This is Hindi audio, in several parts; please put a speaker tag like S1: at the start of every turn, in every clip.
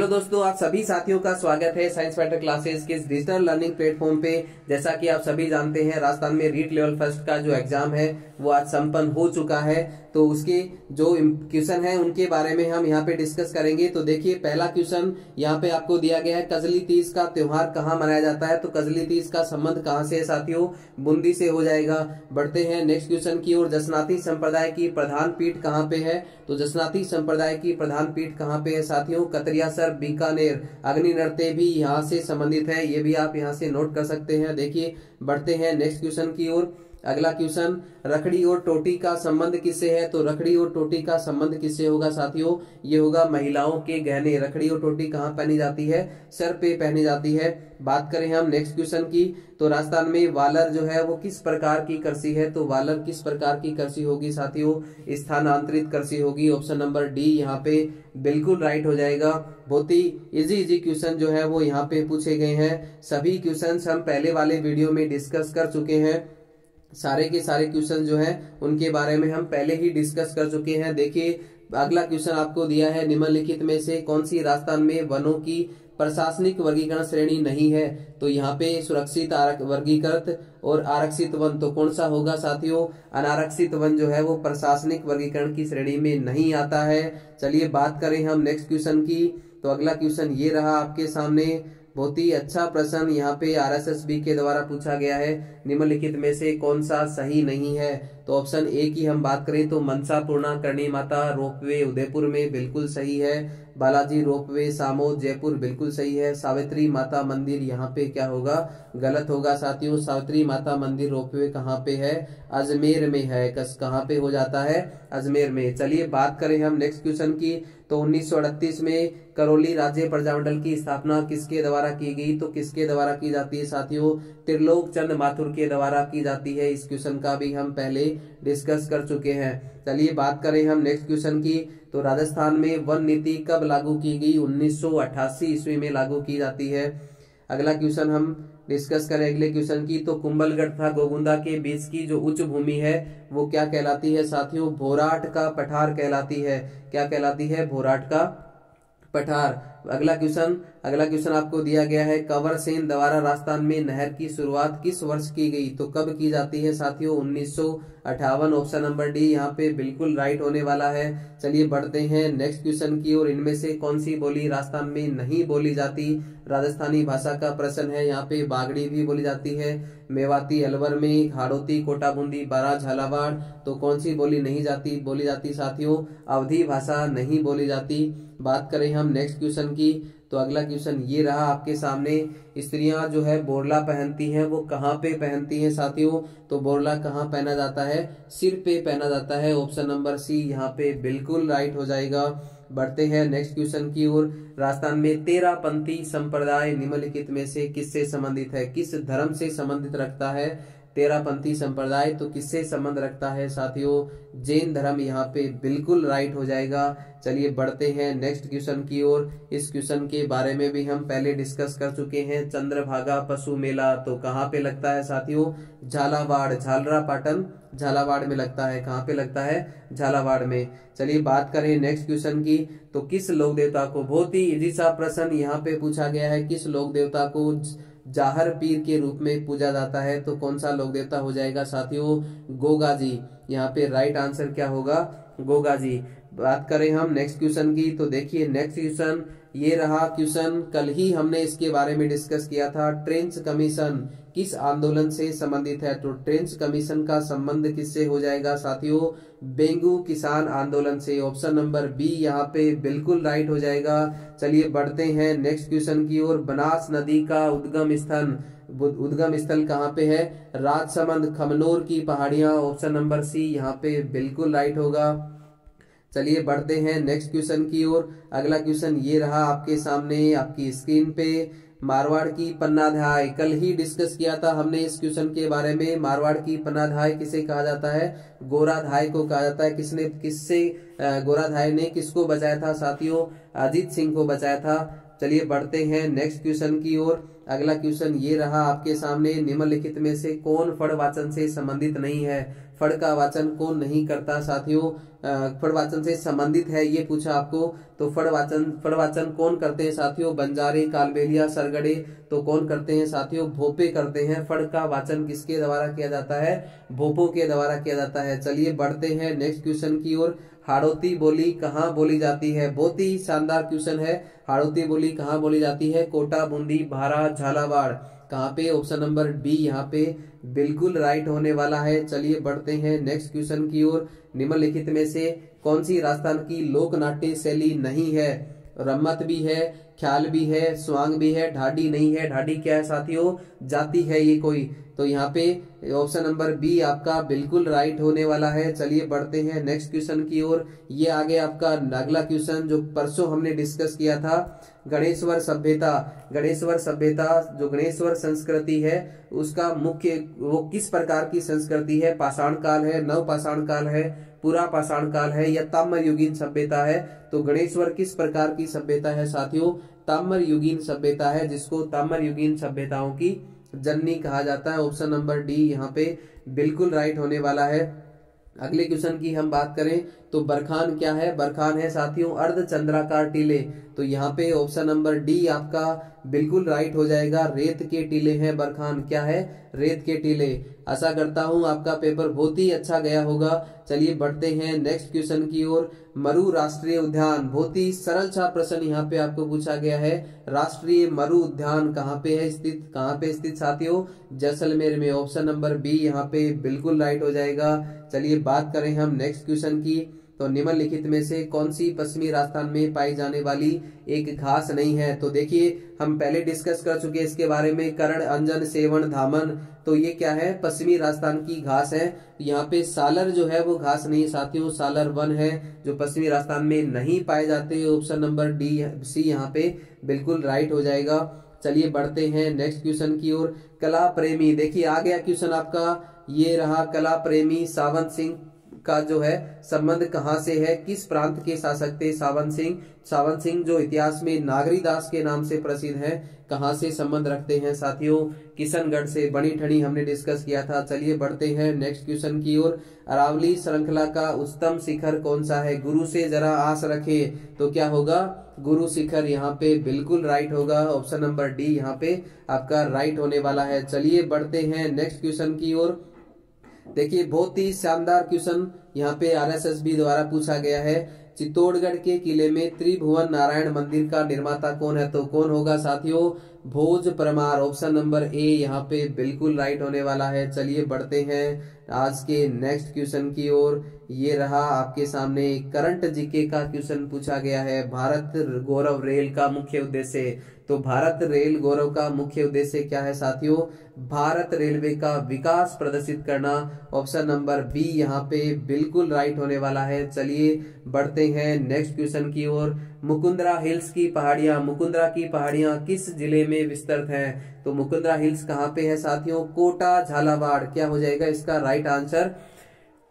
S1: हेलो दोस्तों, आप सभी साथियों का स्वागत है साइंस फैक्टर क्लासेस के इस डिजिटल लर्निंग प्लेटफॉर्म पे। जैसा कि आप सभी जानते हैं, राजस्थान में रीट लेवल फर्स्ट का जो एग्जाम है वो आज संपन्न हो चुका है। तो उसके जो क्वेश्चन है उनके बारे में हम यहाँ पे डिस्कस करेंगे। तो देखिए, पहला क्वेश्चन यहाँ पे आपको दिया गया है, कजली तीज का त्योहार कहाँ मनाया जाता है। तो कजली तीज का संबंध कहाँ से है साथियों? बूंदी से हो जाएगा। बढ़ते हैं नेक्स्ट क्वेश्चन की ओर। जसनाती संप्रदाय की प्रधान पीठ कहाँ पे है? तो जसनाती संप्रदाय की प्रधान पीठ कहाँ पे है साथियों? कतरियासर, बीकानेर। अग्नि नृत्य भी यहाँ से संबंधित है, ये भी आप यहाँ से नोट कर सकते हैं। देखिए, बढ़ते हैं नेक्स्ट क्वेश्चन की ओर। अगला क्वेश्चन, रखड़ी और टोटी का संबंध किससे है? तो रखड़ी और टोटी का संबंध किससे होगा साथियों? ये होगा महिलाओं के गहने। रखड़ी और टोटी कहाँ पहनी जाती है? सर पे पहनी जाती है। बात करें हम नेक्स्ट क्वेश्चन की, तो राजस्थान में वालर जो है वो किस प्रकार की कृषि है? तो वालर किस प्रकार की कृषि होगी साथियों? स्थानांतरित कृषि होगी। ऑप्शन नंबर डी यहाँ पे बिल्कुल राइट हो जाएगा। बहुत ही इजी क्वेश्चन जो है वो यहाँ पे पूछे गए हैं। सभी क्वेश्चन हम पहले वाले वीडियो में डिस्कस कर चुके हैं। सारे के सारे क्वेश्चन जो हैं उनके बारे में हम पहले ही डिस्कस कर चुके हैं। देखिए, अगला क्वेश्चन आपको दिया है, निम्नलिखित में से कौन सी राजस्थान में वनों की प्रशासनिक वर्गीकरण श्रेणी नहीं है? तो यहाँ पे सुरक्षित, वर्गीकृत और आरक्षित वन, तो कौन सा होगा साथियों? अनारक्षित वन जो है वो प्रशासनिक वर्गीकरण की श्रेणी में नहीं आता है। चलिए बात करें हम नेक्स्ट क्वेश्चन की, तो अगला क्वेश्चन ये रहा आपके सामने। बहुत ही अच्छा प्रश्न यहाँ पे आरएसएसबी के द्वारा पूछा गया है, निम्नलिखित में से कौन सा सही नहीं है? तो ऑप्शन ए की हम बात करें तो मनसा पूर्णा करणी माता रोपवे उदयपुर में बिल्कुल सही है। बालाजी रोपवे सामोद जयपुर बिल्कुल सही है। सावित्री माता मंदिर यहाँ पे क्या होगा? गलत होगा साथियों। सावित्री माता मंदिर रोपवे कहाँ पे है? अजमेर में है। कहाँ पे हो जाता है? अजमेर में। चलिए बात करें हम नेक्स्ट क्वेश्चन की, तो 1938 में करौली राज्य प्रजामंडल की स्थापना किसके द्वारा की गई? तो किसके द्वारा की जाती है साथियों? त्रिलोक चंद माथुर के द्वारा की जाती है। इस क्वेश्चन का भी हम पहले डिस्कस कर चुके हैं। चलिए बात करें हम नेक्स्ट क्वेश्चन की, तो राजस्थान में वन नीति कब लागू की गई? 1988 ईस्वी में लागू की जाती है। अगला क्वेश्चन हम डिस्कस करें अगले क्वेश्चन की, तो कुंभलगढ़ तथा गोगुंदा के बीच की जो उच्च भूमि है वो क्या कहलाती है साथियों? भोराट का पठार कहलाती है। क्या कहलाती है? भोराट का पठार। अगला क्वेश्चन आपको दिया गया है, कंवर सेन द्वारा राजस्थान में नहर की शुरुआत किस वर्ष की गई? तो कब की जाती है साथियों? 1958। ऑप्शन नंबर डी यहाँ पे बिल्कुल राइट होने वाला है। चलिए बढ़ते हैं नेक्स्ट क्वेश्चन की और। इनमें से कौन सी बोली राजस्थान में नहीं बोली जाती? राजस्थानी भाषा का प्रश्न है। यहाँ पे बागड़ी भी बोली जाती है, मेवाती अलवर में, हाड़ौती, कोटा बूंदी, बारा, झालावाड़। तो कौन सी बोली नहीं बोली जाती साथियों? अवधी भाषा नहीं बोली जाती। बात करें हम नेक्स्ट क्वेश्चन की, तो अगला क्वेश्चन ये रहा आपके सामने, स्त्रियां जो है बोरला पहनती हैं, वो कहाँ पे पहनती हैं साथियों? तो बोरला कहाँ पहना जाता है? सिर पे पहना जाता है। ऑप्शन नंबर सी यहाँ पे बिल्कुल राइट हो जाएगा। बढ़ते हैं नेक्स्ट क्वेश्चन की ओर। राजस्थान में तेरापंथी संप्रदाय निम्नलिखित में से किससे संबंधित है? किस धर्म से संबंधित रखता है तेरापंथी संप्रदाय? तो किससे संबंध रखता है साथियों? जैन धर्म यहाँ पे बिल्कुल राइट हो जाएगा। चलिए बढ़ते हैं नेक्स्ट क्वेश्चन की ओर। इस क्वेश्चन के बारे में भी हम पहले डिस्कस कर चुके हैं। चंद्रभागा पशु मेला तो कहाँ पे लगता है साथियों? झालावाड़, झालरा पाटन झालावाड़ में लगता है। कहाँ पे लगता है? झालावाड़ में। चलिए बात करें नेक्स्ट क्वेश्चन की, तो किस लोक देवता को, बहुत ही इजी सा प्रश्न यहाँ पे पूछा गया है, किस लोक देवता को जाहर पीर के रूप में पूजा जाता है? तो कौन सा लोक देवता हो जाएगा साथियों? गोगा जी। यहाँ पे राइट आंसर क्या होगा? गोगा जी। बात करें हम नेक्स्ट क्वेश्चन की, तो देखिए नेक्स्ट क्वेश्चन ये रहा क्वेश्चन, कल ही हमने इसके बारे में डिस्कस किया था। ट्रेंच कमीशन किस आंदोलन से संबंधित है? तो ट्रेंच कमीशन का संबंध किससे हो जाएगा साथियों? बेंगू किसान आंदोलन से। ऑप्शन नंबर बी यहाँ पे बिल्कुल राइट हो जाएगा। चलिए बढ़ते हैं नेक्स्ट क्वेश्चन की ओर। बनास नदी का उद्गम स्थल कहाँ पे है? राजसमंद, खमनोर की पहाड़ियां। ऑप्शन नंबर सी यहाँ पे बिल्कुल राइट होगा। चलिए बढ़ते हैं नेक्स्ट क्वेश्चन की ओर। अगला क्वेश्चन ये रहा आपके सामने आपकी स्क्रीन पे, मारवाड़ की पन्नाधाय। कल ही डिस्कस किया था हमने इस क्वेश्चन के बारे में। मारवाड़ की पन्नाधाय किसे कहा जाता है? गोराधाय को कहा जाता है। गोराधाय ने किसको बचाया था साथियों? अजीत सिंह को बचाया था। चलिए बढ़ते हैं नेक्स्ट क्वेश्चन की ओर। अगला क्वेश्चन ये रहा आपके सामने, निम्नलिखित में से कौन फड़वाचन से संबंधित नहीं है? फड़ का वाचन कौन नहीं करता साथियों? फड़वाचन से संबंधित है ये पूछा आपको, तो फड़वाचन कौन करते हैं साथियों? बंजारे, कालबेलिया, सरगड़े, तो कौन करते हैं साथियों? भोपे करते हैं। फड़ का वाचन किसके द्वारा किया जाता है? भोपों के द्वारा किया जाता है। चलिए बढ़ते हैं नेक्स्ट क्वेश्चन की ओर। हाड़ौती बोली कहाँ बोली जाती है? बहुत ही शानदार क्वेश्चन है। हाड़ौती बोली कहाँ बोली जाती है? कोटा, बूंदी, भारा, झालावाड़, कहाँ पे? ऑप्शन नंबर बी यहाँ पे बिल्कुल राइट होने वाला है। चलिए बढ़ते हैं नेक्स्ट क्वेश्चन की ओर। निम्नलिखित में से कौन सी राजस्थान की लोक नाट्य शैली नहीं है? रम्मत भी है, ख्याल भी है, स्वांग भी है, ढाडी नहीं है। ढाडी क्या है साथियों? जाति है ये कोई। तो यहाँ पे ऑप्शन नंबर बी आपका बिल्कुल राइट होने वाला है। चलिए बढ़ते हैं नेक्स्ट क्वेश्चन की ओर। ये आगे आपका अगला क्वेश्चन जो परसों हमने डिस्कस किया था, गणेश्वर सभ्यता। गणेश्वर सभ्यता जो गणेश्वर संस्कृति है उसका मुख्य वो किस प्रकार की संस्कृति है? पाषाण काल है, नव पाषाण काल है, पूरा पाषाण काल है या ताम्र युगीन सभ्यता है? तो गणेश्वर किस प्रकार की सभ्यता है साथियों? ताम्र युगीन सभ्यता है, जिसको ताम्र युगीन सभ्यताओं की जननी कहा जाता है। ऑप्शन नंबर डी यहाँ पे बिल्कुल राइट होने वाला है। अगले क्वेश्चन की हम बात करें तो बरखान क्या है? बरखान है साथियों अर्धचंद्राकार टीले। तो यहाँ पे ऑप्शन नंबर डी आपका बिल्कुल राइट हो जाएगा। रेत के टीले हैं बरखान। क्या है? रेत के टीले। आशा करता हूं आपका पेपर बहुत ही अच्छा गया होगा। चलिए बढ़ते हैं नेक्स्ट क्वेश्चन की ओर। मरु राष्ट्रीय उद्यान, बहुत ही सरल सा प्रश्न यहाँ पे आपको पूछा गया है। राष्ट्रीय मरु उद्यान कहाँ पे है स्थित? कहाँ पे स्थित साथियों? जैसलमेर में। ऑप्शन नंबर बी यहाँ पे बिल्कुल राइट हो जाएगा। चलिए बात करें हम नेक्स्ट क्वेश्चन की, तो निम्नलिखित में से कौन सी पश्चिमी राजस्थान में पाई जाने वाली एक घास नहीं है? तो देखिए हम पहले डिस्कस कर चुके हैं इसके बारे में, करण, अंजन, सेवण, धामन। तो ये क्या है? पश्चिमी राजस्थान की घास है। यहाँ पे सालर जो है वो घास नहीं है साथियों, सालर वन है जो पश्चिमी राजस्थान में नहीं पाए जाते। ऑप्शन नंबर डी सी यहाँ पे बिल्कुल राइट हो जाएगा। चलिए बढ़ते हैं नेक्स्ट क्वेश्चन की ओर। कला प्रेमी, देखिए आ गया क्वेश्चन आपका, ये रहा। कला प्रेमी सावंत सिंह का जो है संबंध कहां से है? किस प्रांत के शासक थे सावंत सिंह? सावंत सिंह जो इतिहास में नागरीदास के नाम से प्रसिद्ध है, कहां से संबंध रखते हैं साथियों? किशनगढ़ से। बनी ठनी हमने डिस्कस किया था। चलिए बढ़ते हैं नेक्स्ट क्वेश्चन की ओर। अरावली श्रृंखला का उच्चतम शिखर कौन सा है? गुरु से जरा आस रखे, तो क्या होगा? गुरु शिखर यहाँ पे बिल्कुल राइट होगा। ऑप्शन नंबर डी यहाँ पे आपका राइट होने वाला है। चलिए बढ़ते हैं नेक्स्ट क्वेश्चन की ओर। देखिए बहुत ही शानदार क्वेश्चन यहाँ पे आरएसएसबी द्वारा पूछा गया है। चित्तौड़गढ़ के किले में त्रिभुवन नारायण मंदिर का निर्माता कौन है? तो कौन होगा साथियों? भोज परमार। ऑप्शन नंबर ए यहाँ पे बिल्कुल राइट होने वाला है। चलिए बढ़ते हैं आज के नेक्स्ट क्वेश्चन की ओर। ये रहा आपके सामने करंट जीके का क्वेश्चन पूछा गया है। भारत गौरव रेल का मुख्य उद्देश्य, तो भारत रेल गौरव का मुख्य उद्देश्य क्या है साथियों? भारत रेलवे का विकास प्रदर्शित करना। ऑप्शन नंबर बी यहाँ पे बिल्कुल राइट होने वाला है। चलिए बढ़ते हैं नेक्स्ट क्वेश्चन की ओर। मुकुंदरा हिल्स की पहाड़ियां, मुकुंदरा की पहाड़ियां किस जिले में विस्तृत हैं? तो मुकुंदरा हिल्स कहाँ पे है साथियों? कोटा, झालावाड़। क्या हो जाएगा इसका राइट आंसर?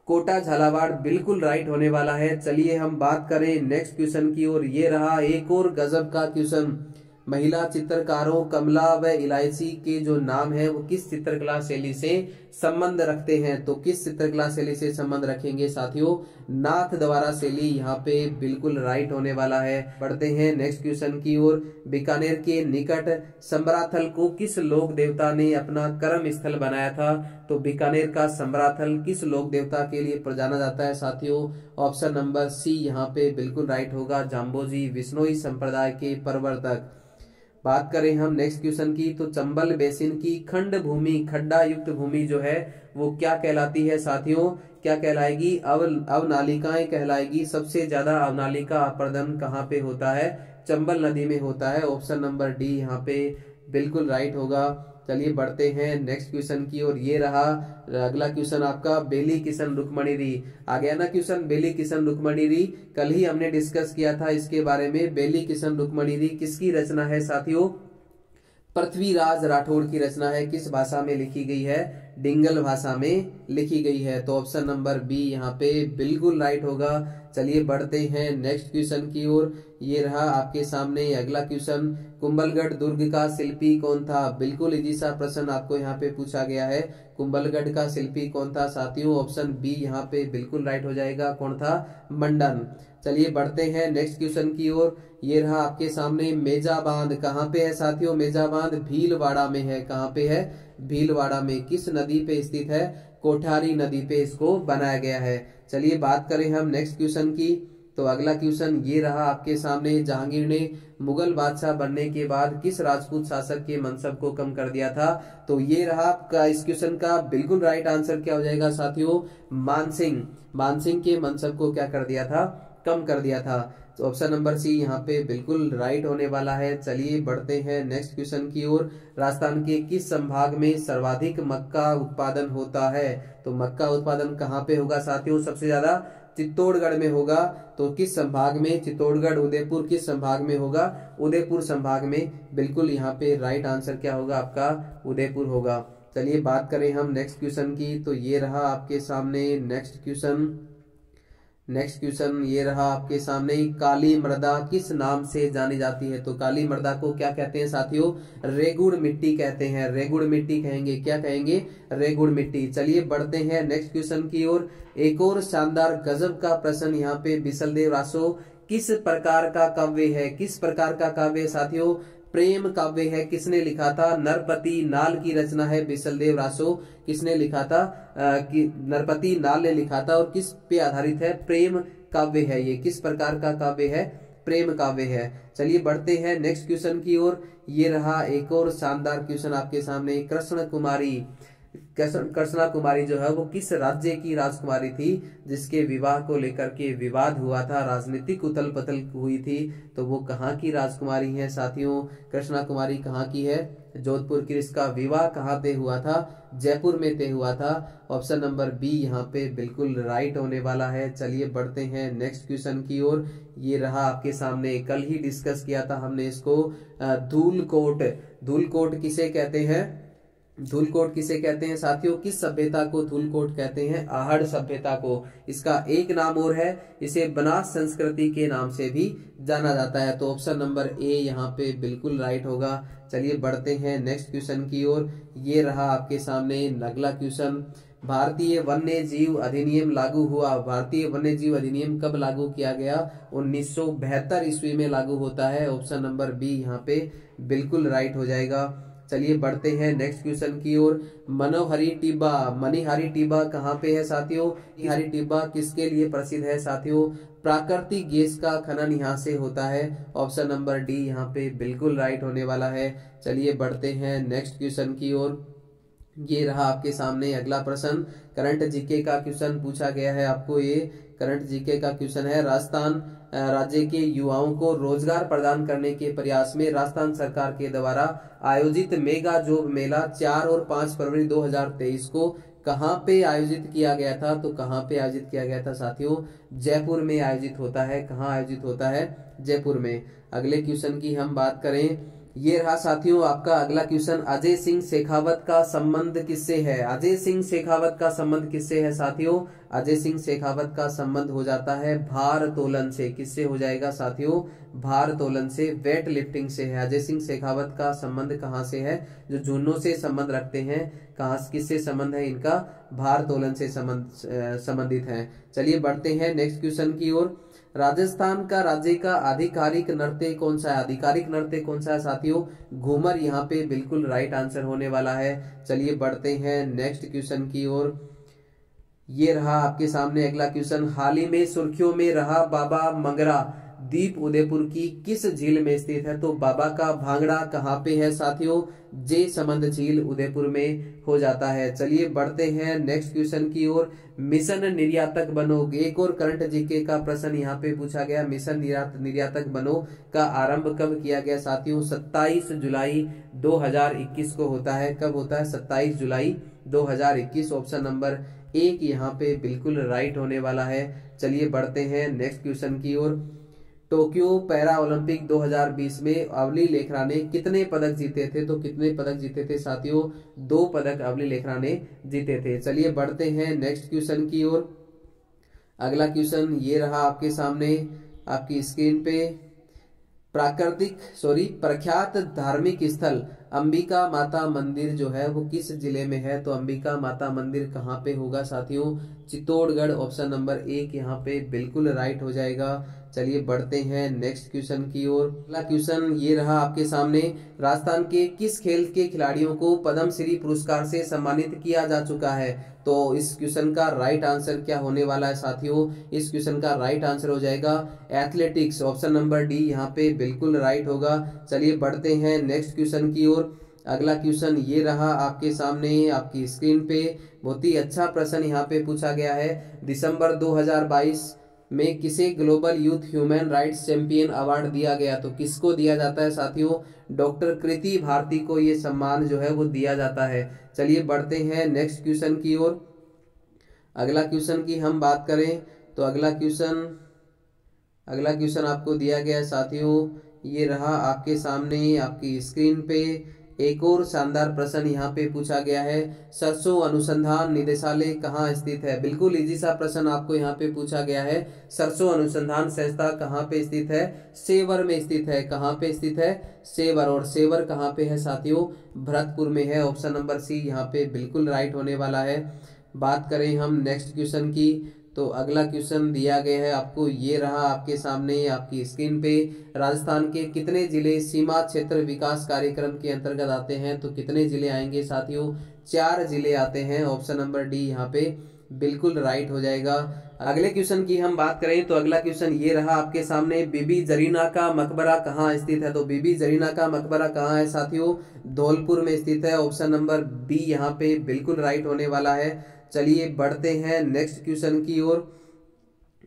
S1: कोटा, झालावाड़ बिल्कुल राइट होने वाला है। चलिए हम बात करें नेक्स्ट क्वेश्चन की ओर। ये रहा एक और गजब का क्वेश्चन। महिला चित्रकारों कमला व इलायची के जो नाम है वो किस चित्रकला शैली से संबंध रखते हैं? तो किस चित्रकला शैली से संबंध रखेंगे साथियों? नाथ द्वारा शैली यहाँ पे बिल्कुल राइट होने वाला है। बढ़ते हैं नेक्स्ट क्वेश्चन की ओर। बीकानेर के निकट समराथल को किस लोक देवता ने अपना कर्म स्थल बनाया था? तो बीकानेर का समराथल किस लोक देवता के लिए जाना जाता है साथियों? ऑप्शन नंबर सी यहाँ पे बिल्कुल राइट होगा। जाम्बोजी विश्नोई संप्रदाय के प्रवर्तक। बात करें हम नेक्स्ट क्वेश्चन की, तो चंबल बेसिन की खंड भूमि, खड्डा युक्त भूमि जो है वो क्या कहलाती है साथियों? क्या कहलाएगी? अवनालिकाएं कहलाएगी। सबसे ज्यादा अवनालिका अपर्दन कहाँ पे होता है? चंबल नदी में होता है। ऑप्शन नंबर डी यहाँ पे बिल्कुल राइट होगा। चलिए बढ़ते हैं नेक्स्ट क्वेश्चन की और ये रहा अगला क्वेश्चन आपका। बेली किशन रुक्मणी री आ गया ना क्वेश्चन। बेली किशन रुक्मणी री कल ही हमने डिस्कस किया था इसके बारे में। बेली किशन रुक्मणी री किसकी रचना है साथियों? पृथ्वीराज राठौड़ की रचना है। किस भाषा में लिखी गई है? डिंगल भाषा में लिखी गई है। तो ऑप्शन नंबर बी यहाँ पे बिल्कुल राइट होगा। चलिए बढ़ते हैं नेक्स्ट क्वेश्चन की ओर। ये रहा आपके सामने अगला क्वेश्चन। कुंभलगढ़ दुर्ग का शिल्पी कौन था? बिल्कुल इजी सा प्रश्न आपको यहाँ पे पूछा गया है। कुंभलगढ़ का शिल्पी कौन था साथियों? ऑप्शन बी यहाँ पे बिल्कुल राइट हो जाएगा। कौन था? मंडन। चलिए बढ़ते हैं नेक्स्ट क्वेश्चन की ओर। ये रहा आपके सामने मेजा बांध कहाँ पे है साथियों? मेजा बांध भीलवाड़ा में है। कहाँ पे है? भीलवाड़ा में। किस नदी पे स्थित है? कोठारी नदी पे इसको बनाया गया है। चलिए बात करें हम नेक्स्ट क्वेश्चन की, तो अगला क्वेश्चन ये रहा आपके सामने। जहांगीर ने मुगल बादशाह बनने के बाद किस राजपूत शासक के मनसब को कम कर दिया था? तो ये रहा आपका इस क्वेश्चन का बिल्कुल राइट आंसर क्या हो जाएगा साथियों? मानसिंह। मानसिंह के मनसब को क्या कर दिया था? कम कर दिया था। तो ऑप्शन नंबर सी यहाँ पे बिल्कुल राइट होने वाला है। चलिए बढ़ते हैं नेक्स्ट क्वेश्चन की ओर। राजस्थान के किस संभाग में सर्वाधिक मक्का उत्पादन होता है? तो मक्का उत्पादन कहाँ पे होगा साथियों? सबसे ज्यादा चित्तौड़गढ़ में होगा। तो किस संभाग में? चित्तौड़गढ़, उदयपुर किस संभाग में होगा? उदयपुर संभाग में। बिल्कुल यहाँ पे राइट आंसर क्या होगा आपका? उदयपुर होगा। चलिए बात करें हम नेक्स्ट क्वेश्चन की, तो ये रहा आपके सामने नेक्स्ट क्वेश्चन। नेक्स्ट क्वेश्चन ये रहा आपके सामने। काली मृदा किस नाम से जानी जाती है? तो काली मृदा को क्या कहते हैं साथियों? रेगुड़ मिट्टी कहते हैं। रेगुड़ मिट्टी कहेंगे। क्या कहेंगे? रेगुड़ मिट्टी। चलिए बढ़ते हैं नेक्स्ट क्वेश्चन की ओर। एक और शानदार गजब का प्रश्न यहाँ पे। बिसलदेव रासो किस प्रकार का काव्य है? किस प्रकार का काव्य साथियों? प्रेम काव्य है। किसने लिखा था? नरपति नाल की रचना है। बिसलदेव रासो किसने लिखा था? कि नरपति नाल ने लिखा था। और किस पे आधारित है? प्रेम काव्य है। ये किस प्रकार का काव्य है? प्रेम काव्य है। चलिए बढ़ते हैं नेक्स्ट क्वेश्चन की ओर। ये रहा एक और शानदार क्वेश्चन आपके सामने। कृष्णा कुमारी जो है वो किस राज्य की राजकुमारी थी जिसके विवाह को लेकर के विवाद हुआ था, राजनीतिक उथल पुथल हुई थी? तो वो कहाँ की राजकुमारी है साथियों? कृष्णा कुमारी कहाँ की है? जोधपुर की। इसका विवाह कहाँ पे हुआ था? जयपुर में तय हुआ था। ऑप्शन नंबर बी यहाँ पे बिल्कुल राइट होने वाला है। चलिए बढ़ते हैं नेक्स्ट क्वेश्चन की ओर। ये रहा आपके सामने। कल ही डिस्कस किया था हमने इसको। धूलकोट। धूलकोट किसे कहते हैं? धूलकोट किसे कहते हैं साथियों? किस सभ्यता को धूलकोट कहते हैं? आहड़ सभ्यता को। इसका एक नाम और है, इसे बनास संस्कृति के नाम से भी जाना जाता है। तो ऑप्शन नंबर ए यहाँ पे बिल्कुल राइट होगा। चलिए बढ़ते हैं नेक्स्ट क्वेश्चन की ओर। ये रहा आपके सामने अगला क्वेश्चन। भारतीय वन्य जीव अधिनियम लागू हुआ। भारतीय वन्य जीव अधिनियम कब लागू किया गया? 1972 ईस्वी में लागू होता है। ऑप्शन नंबर बी यहाँ पे बिल्कुल राइट हो जाएगा। चलिए बढ़ते हैं नेक्स्ट क्वेश्चन की ओर। मनोहरी टिब्बा। मनिहारी टिब्बा कहाँ पे है साथियों? मनिहारी टिब्बा किसके लिए प्रसिद्ध है साथियों? प्राकृतिक गैस का खनन यहाँ से होता है। ऑप्शन नंबर डी यहाँ पे बिल्कुल राइट होने वाला है। चलिए बढ़ते हैं नेक्स्ट क्वेश्चन की ओर। ये रहा आपके सामने अगला प्रश्न। करंट जीके का क्वेश्चन पूछा गया है आपको। ये करंट जीके का क्वेश्चन है। राजस्थान राज्य के युवाओं को रोजगार प्रदान करने के प्रयास में राजस्थान सरकार के द्वारा आयोजित मेगा जॉब मेला 4 और 5 फरवरी 2023 को कहाँ पे आयोजित किया गया था? तो कहाँ पे आयोजित किया गया था साथियों? जयपुर में आयोजित होता है। कहाँ आयोजित होता है? जयपुर में। अगले क्वेश्चन की हम बात करें। ये रहा साथियों आपका अगला क्वेश्चन। अजय सिंह शेखावत का संबंध किससे है? अजय सिंह शेखावत का संबंध किससे है साथियों? अजय सिंह शेखावत का संबंध हो जाता है भारोत्तोलन से। किससे हो जाएगा साथियों? भारोत्तोलन से, वेट लिफ्टिंग से है। अजय सिंह शेखावत का संबंध कहाँ से है? जो झुन्नों से संबंध रखते हैं, कहाँ किससे संबंध है इनका? भारोत्तोलन से संबंधित है। चलिए बढ़ते हैं नेक्स्ट क्वेश्चन की ओर। राजस्थान का राज्य का आधिकारिक नृत्य कौन सा है? आधिकारिक नृत्य कौन सा है साथियों? घूमर यहाँ पे बिल्कुल राइट आंसर होने वाला है। चलिए बढ़ते हैं नेक्स्ट क्वेश्चन की ओर। ये रहा आपके सामने अगला क्वेश्चन। हाल ही में सुर्खियों में रहा बाबा मंगरा द्वीप उदयपुर की किस झील में स्थित है? तो बाबा का भांगड़ा कहाँ पे है साथियों? जे समंद झील उदयपुर में हो जाता है। चलिए बढ़ते हैं नेक्स्ट क्वेश्चन की ओर। मिशन निर्यातक बनो। एक और करंट जीके का प्रश्न यहाँ पे पूछा गया। मिशन निर्यातक बनो का आरंभ कब किया गया साथियों? 27 जुलाई 2021 को होता है। कब होता है? 27 जुलाई 2021। ऑप्शन नंबर एक यहाँ पे बिल्कुल राइट होने वाला है। चलिए बढ़ते हैं नेक्स्ट क्वेश्चन की ओर। टोक्यो पैरा ओलंपिक 2020 में अवली लेखरा ने कितने पदक जीते थे? तो कितने पदक जीते थे साथियों? 2 पदक अवली लेखरा ने जीते थे। चलिए बढ़ते हैं नेक्स्ट क्वेश्चन की ओर। अगला क्वेश्चन ये रहा आपके सामने आपकी स्क्रीन पे। प्रख्यात धार्मिक स्थल अंबिका माता मंदिर जो है वो किस जिले में है? तो अंबिका माता मंदिर कहाँ पे होगा साथियों? चित्तौड़गढ़। ऑप्शन नंबर 1 यहाँ पे बिल्कुल राइट हो जाएगा। चलिए बढ़ते हैं नेक्स्ट क्वेश्चन की ओर। अगला क्वेश्चन ये रहा आपके सामने। राजस्थान के किस खेल के खिलाड़ियों को पद्मश्री पुरस्कार से सम्मानित किया जा चुका है? तो इस क्वेश्चन का राइट आंसर क्या होने वाला है साथियों? इस क्वेश्चन का राइट आंसर हो जाएगा एथलेटिक्स। ऑप्शन नंबर डी यहाँ पे बिल्कुल राइट होगा। चलिए बढ़ते हैं नेक्स्ट क्वेश्चन की ओर। अगला क्वेश्चन ये रहा आपके सामने आपकी स्क्रीन पे। बहुत ही अच्छा प्रश्न यहाँ पे पूछा गया है। दिसंबर 2022 में किसे global youth human rights champion award दिया गया? तो किसको दिया जाता है साथियों? डॉक्टर कृति भारती को ये सम्मान जो है वो दिया जाता है। चलिए बढ़ते हैं नेक्स्ट क्वेश्चन की ओर। अगला क्वेश्चन की हम बात करें तो अगला क्वेश्चन आपको दिया गया है साथियों। ये रहा आपके सामने आपकी स्क्रीन पे। एक और शानदार प्रश्न यहाँ पे पूछा गया है। सरसों अनुसंधान निदेशालय कहाँ स्थित है? बिल्कुल इजी सा प्रश्न आपको यहाँ पे पूछा गया है। सरसों अनुसंधान संस्था कहाँ पे स्थित है? सेवर में स्थित है। कहाँ पे स्थित है? सेवर। और सेवर कहाँ पे है साथियों? भरतपुर में है। ऑप्शन नंबर सी यहाँ पे बिल्कुल राइट होने वाला है। बात करें हम नेक्स्ट क्वेश्चन की तो अगला क्वेश्चन दिया गया है आपको। ये रहा आपके सामने आपकी स्क्रीन पे। राजस्थान के कितने जिले सीमा क्षेत्र विकास कार्यक्रम के अंतर्गत आते हैं? तो कितने जिले आएंगे साथियों? 4 जिले आते हैं। ऑप्शन नंबर डी यहाँ पे बिल्कुल राइट हो जाएगा। अगले क्वेश्चन की हम बात करें तो अगला क्वेश्चन ये रहा आपके सामने। बीबी जरीना का मकबरा कहाँ स्थित है? तो बीबी जरीना का मकबरा कहाँ है साथियों? धौलपुर में स्थित है। ऑप्शन नंबर बी यहाँ पे बिल्कुल राइट होने वाला है। चलिए बढ़ते हैं नेक्स्ट क्वेश्चन की ओर।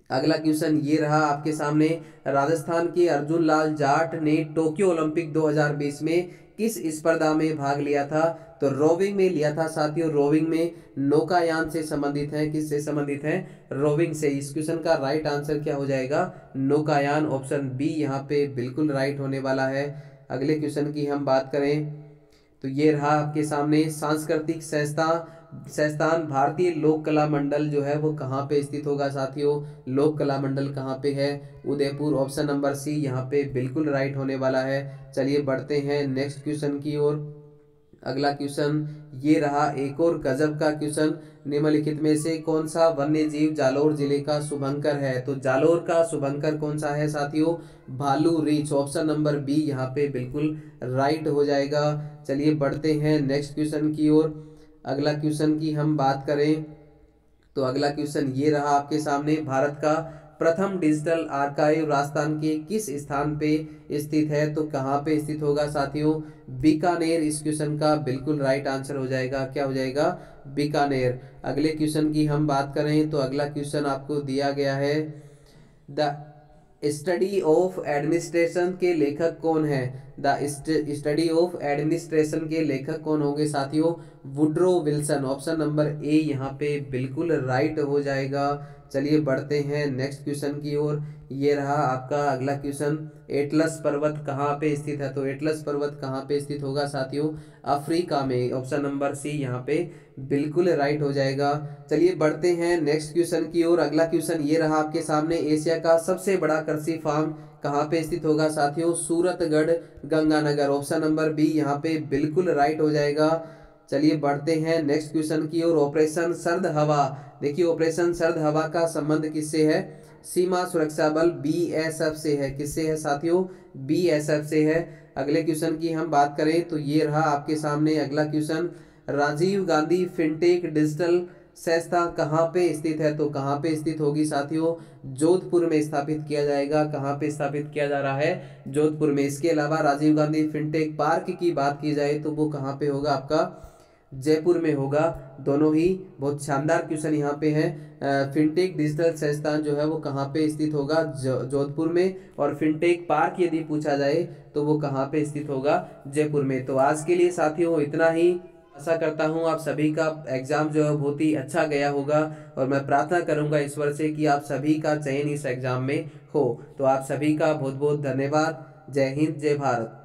S1: अगला क्वेश्चन ये रहा आपके सामने। राजस्थान के अर्जुन लाल जाट ने टोक्यो ओलंपिक 2020 में किस स्पर्धा में भाग लिया था? तो रोविंग में लिया था साथियों। रोविंग में नौकायान से संबंधित है। किससे संबंधित है? रोविंग से। इस क्वेश्चन का राइट आंसर क्या हो जाएगा? नौकायान। ऑप्शन बी यहाँ पे बिल्कुल राइट होने वाला है। अगले क्वेश्चन की हम बात करें तो ये रहा आपके सामने। सांस्कृतिक संस्थान भारतीय लोक कला मंडल जो है वो कहाँ पे स्थित होगा साथियों? लोक कला मंडल कहाँ पे है? उदयपुर। ऑप्शन नंबर सी यहाँ पे बिल्कुल राइट होने वाला है। चलिए बढ़ते हैं नेक्स्ट क्वेश्चन की ओर। अगला क्वेश्चन ये रहा एक और गजब का क्वेश्चन। निम्नलिखित में से कौन सा वन्य जीव जालोर जिले का शुभंकर है? तो जालोर का शुभंकर कौन सा है साथियों? भालू रीछ। ऑप्शन नंबर बी यहाँ पे बिल्कुल राइट हो जाएगा। चलिए बढ़ते हैं नेक्स्ट क्वेश्चन की ओर। अगला क्वेश्चन की हम बात करें तो अगला क्वेश्चन ये रहा आपके सामने। भारत का प्रथम डिजिटल आर्काइव राजस्थान के किस स्थान पे स्थित है? तो कहाँ पे स्थित होगा साथियों? बीकानेर। इस क्वेश्चन का बिल्कुल राइट आंसर हो जाएगा। क्या हो जाएगा? बीकानेर। अगले क्वेश्चन की हम बात करें तो अगला क्वेश्चन आपको दिया गया है। द स्टडी ऑफ एडमिनिस्ट्रेशन के लेखक कौन है? द स्टडी ऑफ एडमिनिस्ट्रेशन के लेखक कौन होंगे साथियों? Woodrow Wilson. Option number A यहाँ पे बिल्कुल राइट हो जाएगा। चलिए बढ़ते हैं नेक्स्ट क्वेश्चन की ओर। ये रहा आपका अगला क्वेश्चन। एटलस पर्वत कहाँ पे स्थित है? तो एटलस पर्वत कहाँ पे स्थित होगा साथियों? अफ्रीका में। ऑप्शन नंबर सी यहाँ पे बिल्कुल राइट हो जाएगा। चलिए बढ़ते हैं नेक्स्ट क्वेश्चन की ओर। अगला क्वेश्चन ये रहा आपके सामने। एशिया का सबसे बड़ा कृषि फार्म कहाँ पे स्थित होगा साथियों? Suratgarh Ganganagar. Option number B यहाँ पे बिल्कुल राइट हो जाएगा। चलिए बढ़ते हैं नेक्स्ट क्वेश्चन की ओर। ऑपरेशन सर्द हवा। देखिए ऑपरेशन सर्द हवा का संबंध किससे है? सीमा सुरक्षा बल बीएसएफ से है। किससे है साथियों? बीएसएफ से है। अगले क्वेश्चन की हम बात करें तो ये रहा आपके सामने अगला question. Rajiv Gandhi fintech digital संस्था कहाँ पे स्थित है? तो कहाँ पे स्थित होगी साथियों? जोधपुर में स्थापित किया जाएगा। कहाँ पे स्थापित किया जा रहा है? जोधपुर में। इसके अलावा राजीव गांधी फिनटेक पार्क की बात की जाए तो वो कहाँ पे होगा? आपका जयपुर में होगा। दोनों ही बहुत शानदार क्वेश्चन यहाँ पे हैं। फिनटेक डिजिटल संस्थान जो है वो कहाँ पे स्थित होगा? जोधपुर में। और फिनटेक पार्क यदि पूछा जाए तो वो कहाँ पे स्थित होगा? जयपुर में। तो आज के लिए साथियों इतना ही। आशा करता हूँ आप सभी का एग्जाम जो है बहुत ही अच्छा गया होगा और मैं प्रार्थना करूंगा ईश्वर से कि आप सभी का चयन इस एग्जाम में हो। तो आप सभी का बहुत बहुत धन्यवाद। जय हिंद, जय भारत।